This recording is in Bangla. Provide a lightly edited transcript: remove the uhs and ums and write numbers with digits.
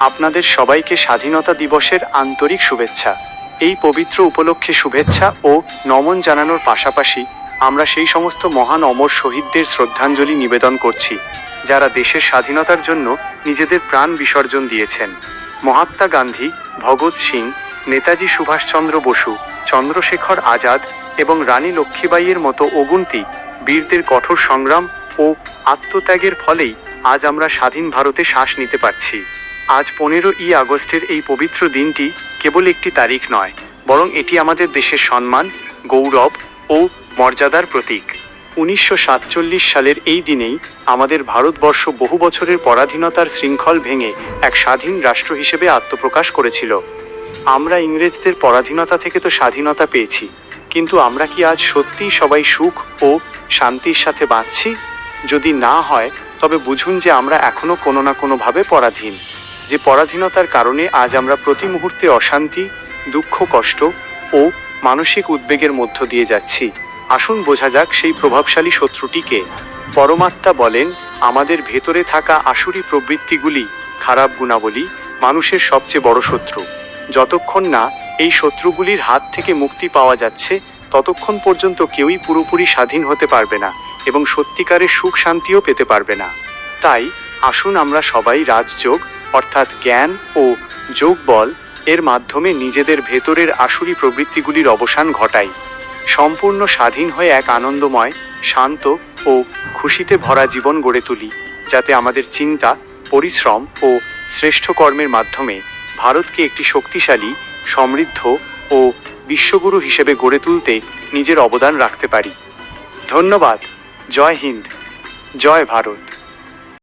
আপনাদের সবাইকে স্বাধীনতা দিবসের আন্তরিক শুভেচ্ছা। এই পবিত্র উপলক্ষে শুভেচ্ছা ও নমন জানানোর পাশাপাশি আমরা সেই সমস্ত মহান অমর শহীদদের শ্রদ্ধাঞ্জলি নিবেদন করছি, যারা দেশের স্বাধীনতার জন্য নিজেদের প্রাণ বিসর্জন দিয়েছেন। মহাত্মা গান্ধী, ভগৎ সিং, নেতাজি সুভাষচন্দ্র বসু, চন্দ্রশেখর আজাদ এবং রানী লক্ষ্মীবাঈয়ের মতো অগুন্তি বীরদের কঠোর সংগ্রাম ও আত্মত্যাগের ফলেই আজ আমরা স্বাধীন ভারতে শ্বাস নিতে পারছি। আজ 15ই আগস্টের এই পবিত্র দিনটি কেবল একটি তারিখ নয়, বরং এটি আমাদের দেশের সম্মান, গৌরব ও মর্যাদার প্রতীক। 1947 সালের এই দিনেই আমাদের ভারতবর্ষ বহু বছরের পরাধীনতার শৃঙ্খল ভেঙে এক স্বাধীন রাষ্ট্র হিসেবে আত্মপ্রকাশ করেছিল। আমরা ইংরেজদের পরাধীনতা থেকে তো স্বাধীনতা পেয়েছি, কিন্তু আমরা কি আজ সত্যিই সবাই সুখ ও শান্তির সাথে বাঁচছি? যদি না হয়, তবে বুঝুন যে আমরা এখনো কোনো না কোনোভাবে পরাধীন। যে পরাধীনতার কারণে আজ আমরা প্রতি মুহূর্তে অশান্তি, দুঃখ, কষ্ট ও মানসিক উদ্বেগের মধ্য দিয়ে যাচ্ছি। আসুন বোঝা যাক সেই প্রভাবশালী শত্রুটিকে। পরমাত্মা বলেন, আমাদের ভেতরে থাকা আসুরি প্রবৃত্তিগুলি, খারাপ গুণাবলী, মানুষের সবচেয়ে বড় শত্রু। যতক্ষণ না এই শত্রুগুলির হাত থেকে মুক্তি পাওয়া যাচ্ছে, ততক্ষণ পর্যন্ত কেউই পুরোপুরি স্বাধীন হতে পারবে না এবং সত্যিকারের সুখ শান্তিও পেতে পারবে না। তাই আসুন আমরা সবাই রাজযোগ অর্থাৎ জ্ঞান ও যোগবল এর মাধ্যমে নিজেদের ভেতরের আসুরি প্রবৃত্তিগুলির অবসান ঘটাই। সম্পূর্ণ স্বাধীন হয়ে এক আনন্দময়, শান্ত ও খুশিতে ভরা জীবন গড়ে তুলি, যাতে আমাদের চিন্তা, পরিশ্রম ও শ্রেষ্ঠ কর্মের মাধ্যমে ভারতকে একটি শক্তিশালী, সমৃদ্ধ ও বিশ্বগুরু হিসেবে গড়ে তুলতে নিজের অবদান রাখতে পারি। ধন্যবাদ। জয় হিন্দ, জয় ভারত।